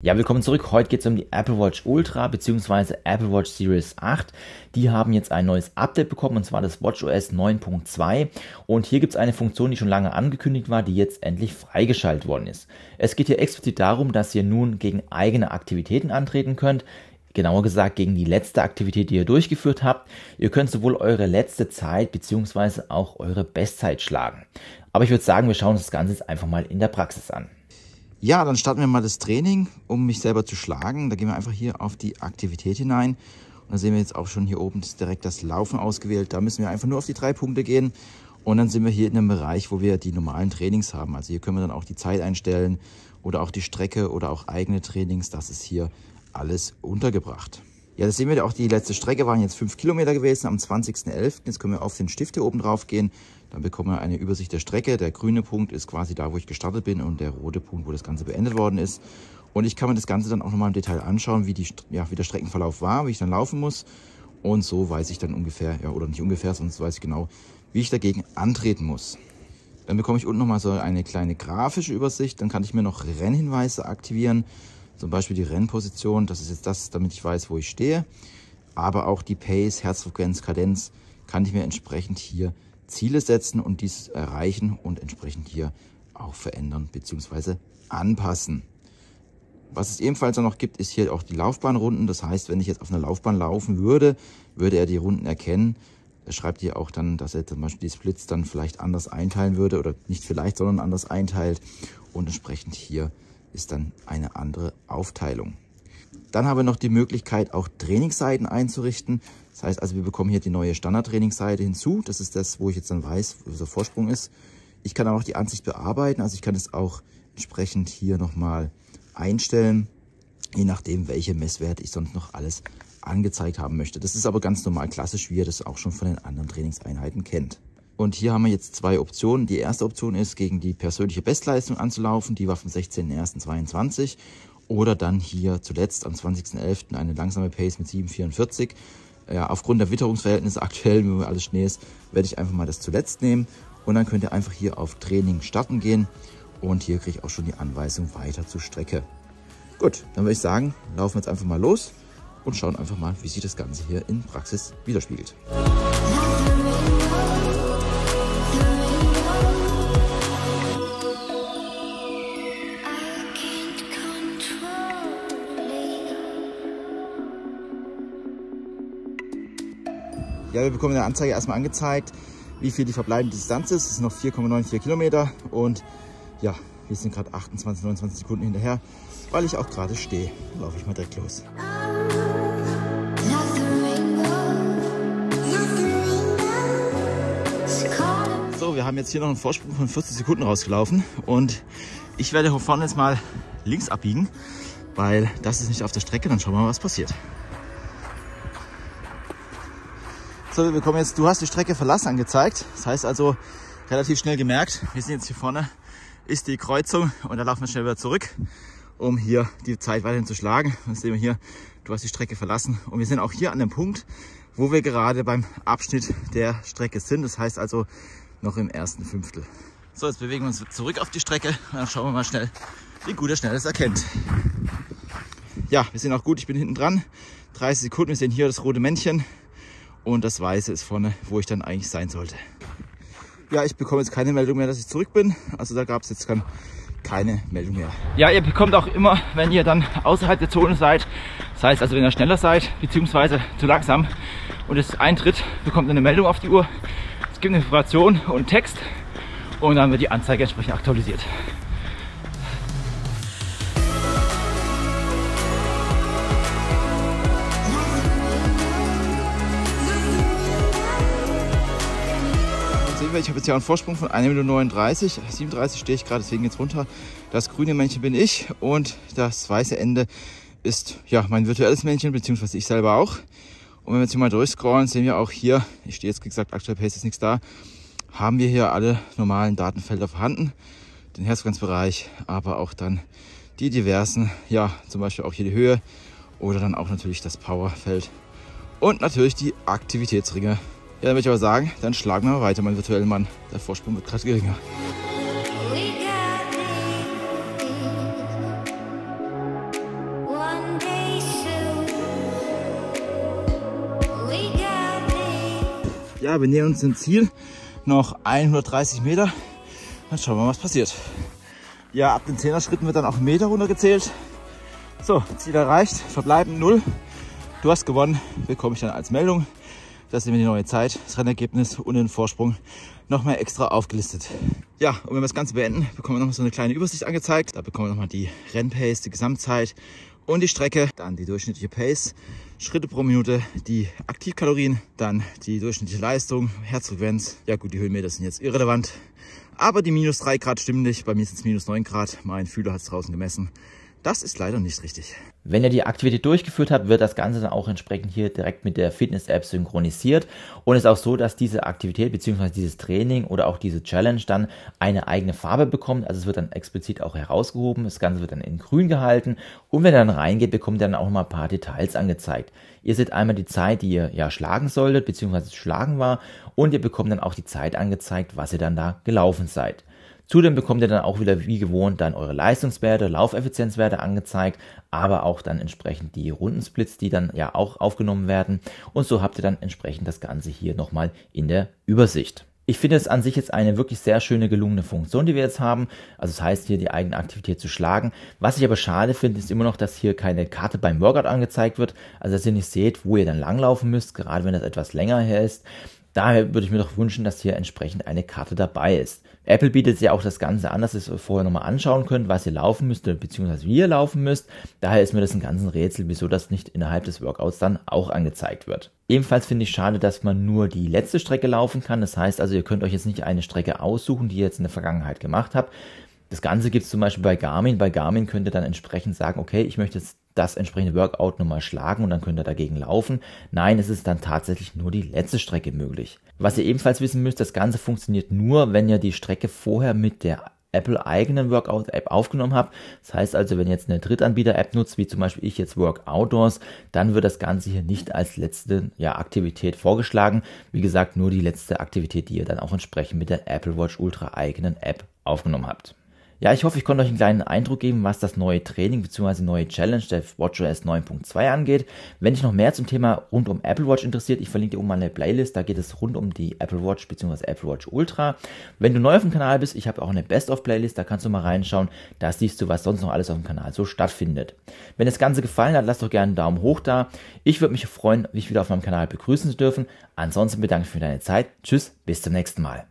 Ja, willkommen zurück. Heute geht es um die Apple Watch Ultra bzw. Apple Watch Series 8. Die haben jetzt ein neues Update bekommen, und zwar das WatchOS 9.2. Und hier gibt es eine Funktion, die schon lange angekündigt war, die jetzt endlich freigeschaltet worden ist. Es geht hier explizit darum, dass ihr nun gegen eigene Aktivitäten antreten könnt. Genauer gesagt gegen die letzte Aktivität, die ihr durchgeführt habt. Ihr könnt sowohl eure letzte Zeit bzw. auch eure Bestzeit schlagen. Aber ich würde sagen, wir schauen uns das Ganze jetzt einfach mal in der Praxis an. Ja, dann starten wir mal das Training, um mich selber zu schlagen. Da gehen wir einfach hier auf die Aktivität hinein. Und da sehen wir jetzt auch schon hier oben ist direkt das Laufen ausgewählt. Da müssen wir einfach nur auf die 3 Punkte gehen. Und dann sind wir hier in einem Bereich, wo wir die normalen Trainings haben. Also hier können wir dann auch die Zeit einstellen oder auch die Strecke oder auch eigene Trainings. Das ist hier alles untergebracht. Ja, das sehen wir, auch die letzte Strecke waren jetzt 5 Kilometer gewesen am 20.11. Jetzt können wir auf den Stift hier oben drauf gehen. Dann bekommen wir eine Übersicht der Strecke. Der grüne Punkt ist quasi da, wo ich gestartet bin, und der rote Punkt, wo das Ganze beendet worden ist. Und ich kann mir das Ganze dann auch nochmal im Detail anschauen, wie der Streckenverlauf war, wie ich dann laufen muss. Und so weiß ich dann ungefähr, ja, oder nicht ungefähr, sonst weiß ich genau, wie ich dagegen antreten muss. Dann bekomme ich unten nochmal so eine kleine grafische Übersicht. Dann kann ich mir noch Rennhinweise aktivieren. Zum Beispiel die Rennposition, das ist jetzt das, damit ich weiß, wo ich stehe. Aber auch die Pace, Herzfrequenz, Kadenz kann ich mir entsprechend hier Ziele setzen und dies erreichen und entsprechend hier auch verändern bzw. anpassen. Was es ebenfalls noch gibt, ist hier auch die Laufbahnrunden. Das heißt, wenn ich jetzt auf einer Laufbahn laufen würde, würde er die Runden erkennen. Er schreibt hier auch dann, dass er zum Beispiel die Splits dann vielleicht anders einteilen würde, oder nicht vielleicht, sondern anders einteilt, und entsprechend hier ist dann eine andere Aufteilung. Dann haben wir noch die Möglichkeit, auch Trainingsseiten einzurichten. Das heißt also, wir bekommen hier die neue Standard-Trainingsseite hinzu. Das ist das, wo ich jetzt dann weiß, wo der Vorsprung ist. Ich kann auch die Ansicht bearbeiten. Also ich kann es auch entsprechend hier nochmal einstellen, je nachdem, welche Messwerte ich sonst noch alles angezeigt haben möchte. Das ist aber ganz normal klassisch, wie ihr das auch schon von den anderen Trainingseinheiten kennt. Und hier haben wir jetzt 2 Optionen. Die erste Option ist, gegen die persönliche Bestleistung anzulaufen. Die war vom 16.01.22. Oder dann hier zuletzt am 20.11. eine langsame Pace mit 7,44. Ja, aufgrund der Witterungsverhältnisse aktuell, wenn alles Schnee ist, werde ich einfach mal das zuletzt nehmen. Und dann könnt ihr einfach hier auf Training starten gehen. Und hier kriege ich auch schon die Anweisung weiter zur Strecke. Gut, dann würde ich sagen, laufen wir jetzt einfach mal los und schauen einfach mal, wie sich das Ganze hier in Praxis widerspiegelt. Ja, wir bekommen in der Anzeige erstmal angezeigt, wie viel die verbleibende Distanz ist. Es sind noch 4,94 Kilometer und ja, wir sind gerade 28, 29 Sekunden hinterher, weil ich auch gerade stehe. Dann laufe ich mal direkt los. So, wir haben jetzt hier noch einen Vorsprung von 40 Sekunden rausgelaufen und ich werde hier vorne jetzt mal links abbiegen, weil das ist nicht auf der Strecke. Dann schauen wir mal, was passiert. So, wir kommen jetzt, du hast die Strecke verlassen angezeigt. Das heißt also relativ schnell gemerkt, wir sind jetzt hier vorne, ist die Kreuzung, und da laufen wir schnell wieder zurück, um hier die Zeit weiterhin zu schlagen. Und sehen wir hier, du hast die Strecke verlassen, und wir sind auch hier an dem Punkt, wo wir gerade beim Abschnitt der Strecke sind. Das heißt also noch im ersten Fünftel. So, jetzt bewegen wir uns zurück auf die Strecke und dann schauen wir mal schnell, wie gut er schnell das erkennt. Ja, wir sind auch gut, ich bin hinten dran. 30 Sekunden, wir sehen hier das rote Männchen. Und das Weiße ist vorne, wo ich dann eigentlich sein sollte. Ja, ich bekomme jetzt keine Meldung mehr, dass ich zurück bin. Also da gab es jetzt keine Meldung mehr. Ja, ihr bekommt auch immer, wenn ihr dann außerhalb der Zone seid, das heißt also, wenn ihr schneller seid, beziehungsweise zu langsam und es eintritt, bekommt ihr eine Meldung auf die Uhr. Es gibt eine Information und Text und dann wird die Anzeige entsprechend aktualisiert. Ich habe jetzt hier einen Vorsprung von 1,39 Minute. 37 stehe ich gerade, deswegen jetzt runter. Das grüne Männchen bin ich und das weiße Ende ist ja mein virtuelles Männchen, beziehungsweise ich selber auch. Und wenn wir jetzt hier mal durchscrollen, sehen wir auch hier, ich stehe jetzt, wie gesagt, aktuell Pace ist nichts da, haben wir hier alle normalen Datenfelder vorhanden. Den Herzfrequenzbereich, aber auch dann die diversen, ja, zum Beispiel auch hier die Höhe oder dann auch natürlich das Powerfeld und natürlich die Aktivitätsringe. Ja, dann würde ich aber sagen, dann schlagen wir mal weiter, mein virtueller Mann. Der Vorsprung wird gerade geringer. Ja, wir nähern uns dem Ziel. Noch 130 Meter. Dann schauen wir mal, was passiert. Ja, ab den 10er Schritten wird dann auf Meter runtergezählt. So, Ziel erreicht, verbleiben 0. Du hast gewonnen, bekomme ich dann als Meldung. Da sehen wir die neue Zeit, das Rennergebnis und den Vorsprung nochmal extra aufgelistet. Ja, und wenn wir das Ganze beenden, bekommen wir nochmal so eine kleine Übersicht angezeigt. Da bekommen wir nochmal die Rennpace, die Gesamtzeit und die Strecke, dann die durchschnittliche Pace, Schritte pro Minute, die Aktivkalorien, dann die durchschnittliche Leistung, Herzfrequenz. Ja gut, die Höhenmeter sind jetzt irrelevant, aber die minus 3 Grad stimmen nicht. Bei mir sind es minus 9 Grad, mein Fühler hat es draußen gemessen. Das ist leider nicht richtig. Wenn ihr die Aktivität durchgeführt habt, wird das Ganze dann auch entsprechend hier direkt mit der Fitness-App synchronisiert. Und es ist auch so, dass diese Aktivität bzw. dieses Training oder auch diese Challenge dann eine eigene Farbe bekommt. Also es wird dann explizit auch herausgehoben. Das Ganze wird dann in grün gehalten. Und wenn ihr dann reingeht, bekommt ihr dann auch mal ein paar Details angezeigt. Ihr seht einmal die Zeit, die ihr ja schlagen solltet bzw. schlagen war. Und ihr bekommt dann auch die Zeit angezeigt, was ihr dann da gelaufen seid. Zudem bekommt ihr dann auch wieder wie gewohnt dann eure Leistungswerte, Laufeffizienzwerte angezeigt, aber auch dann entsprechend die Rundensplits, die dann ja auch aufgenommen werden. Und so habt ihr dann entsprechend das Ganze hier nochmal in der Übersicht. Ich finde es an sich jetzt eine wirklich sehr schöne, gelungene Funktion, die wir jetzt haben. Also das heißt, hier die eigene Aktivität zu schlagen. Was ich aber schade finde, ist immer noch, dass hier keine Karte beim Workout angezeigt wird. Also dass ihr nicht seht, wo ihr dann langlaufen müsst, gerade wenn das etwas länger her ist. Daher würde ich mir doch wünschen, dass hier entsprechend eine Karte dabei ist. Apple bietet ja auch das Ganze an, dass ihr es vorher nochmal anschauen könnt, was ihr laufen müsst, beziehungsweise wie ihr laufen müsst. Daher ist mir das ein ganzes Rätsel, wieso das nicht innerhalb des Workouts dann auch angezeigt wird. Ebenfalls finde ich schade, dass man nur die letzte Strecke laufen kann. Das heißt also, ihr könnt euch jetzt nicht eine Strecke aussuchen, die ihr jetzt in der Vergangenheit gemacht habt. Das Ganze gibt es zum Beispiel bei Garmin. Bei Garmin könnt ihr dann entsprechend sagen, okay, ich möchte jetzt das entsprechende Workout nochmal schlagen und dann könnt ihr dagegen laufen. Nein, es ist dann tatsächlich nur die letzte Strecke möglich. Was ihr ebenfalls wissen müsst, das Ganze funktioniert nur, wenn ihr die Strecke vorher mit der Apple-eigenen Workout-App aufgenommen habt. Das heißt also, wenn ihr jetzt eine Drittanbieter-App nutzt, wie zum Beispiel ich jetzt Workoutdoors, dann wird das Ganze hier nicht als letzte Aktivität vorgeschlagen. Wie gesagt, nur die letzte Aktivität, die ihr dann auch entsprechend mit der Apple Watch Ultra eigenen App aufgenommen habt. Ja, ich hoffe, ich konnte euch einen kleinen Eindruck geben, was das neue Training bzw. neue Challenge der WatchOS 9.2 angeht. Wenn dich noch mehr zum Thema rund um Apple Watch interessiert, ich verlinke dir oben mal eine Playlist, da geht es rund um die Apple Watch bzw. Apple Watch Ultra. Wenn du neu auf dem Kanal bist, ich habe auch eine Best-of-Playlist, da kannst du mal reinschauen, da siehst du, was sonst noch alles auf dem Kanal so stattfindet. Wenn das Ganze gefallen hat, lass doch gerne einen Daumen hoch da. Ich würde mich freuen, dich wieder auf meinem Kanal begrüßen zu dürfen. Ansonsten bedanke ich mich für deine Zeit. Tschüss, bis zum nächsten Mal.